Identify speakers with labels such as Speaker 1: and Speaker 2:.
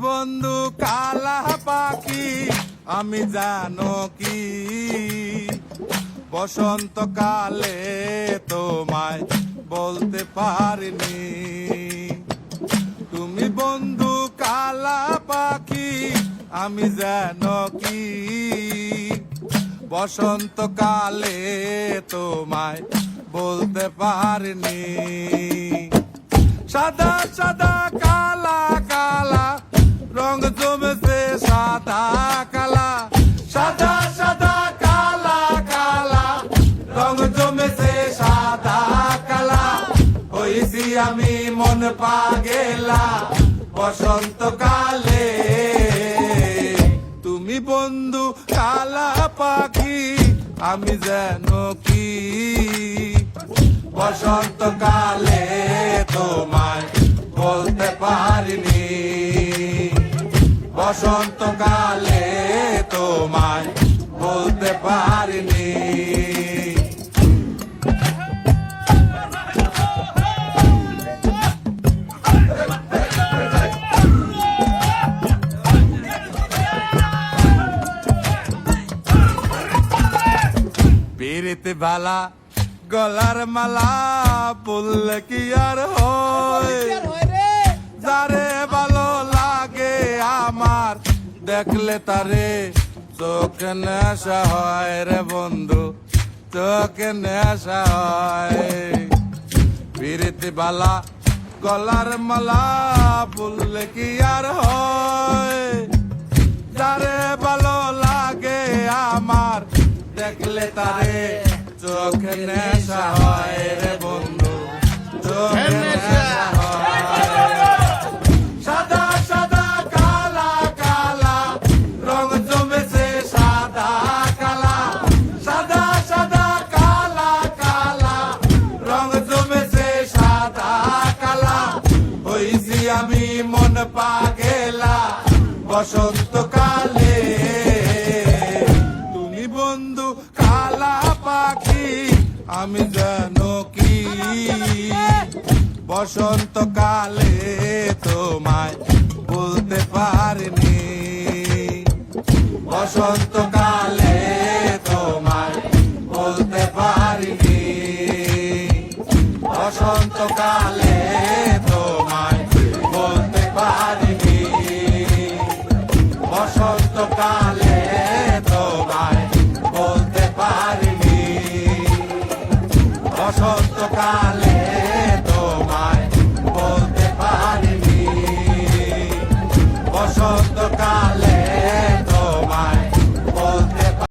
Speaker 1: বন্ধু কালা পাখি আমি জানো কি বসন্তকালে তোমায় বলতে পারিনি। তুমি বন্ধু কালা পাখি আমি জানো কি বসন্তকালে তোমায় বলতে পারিনি। সাদা সাদা কালা কালা রং জমেছে সাদা কালা, সাদা সাদা কালা কালা রং জমেছে সাদা কালা। হইছি আমি মন পাগেলা বসন্তকালে। তুমি বন্ধু কালা পাখি আমি যেন কি বসন্তকালে তোমায় বলতে পারিনি। বসন্তকালে তোমায় বলতে পারিনি। পিরিতে ভালা গলার মালা বললে কি আর হয়, যারে ভালো লাগে আমার দেখলে তারে চোখে নেশা হয় রে বন্ধু, চোখে নেশা হয়। পিরিতে ভালা গলার মালা বললে কি আর হয়, যারে ভালো লাগে আমার দেখলে তারে চোখে নেশা হয় রে বন্ধু, চোখে নেশা হয়। সাদা সাদা কালা কালা রং জমেছে সাদা কালা, সাদা সাদা কালা কালা রং জমেছে সাদা কালা। হইছি আমি মন পাগেলা বসন্তকালে। তুমি বন্ধু কালা পাখি আমি জানো কি বসন্তকালে তোমায় বলতে পারিনি। বসন্তকালে তোমায় বলতে পারিনি। বসন্তকালে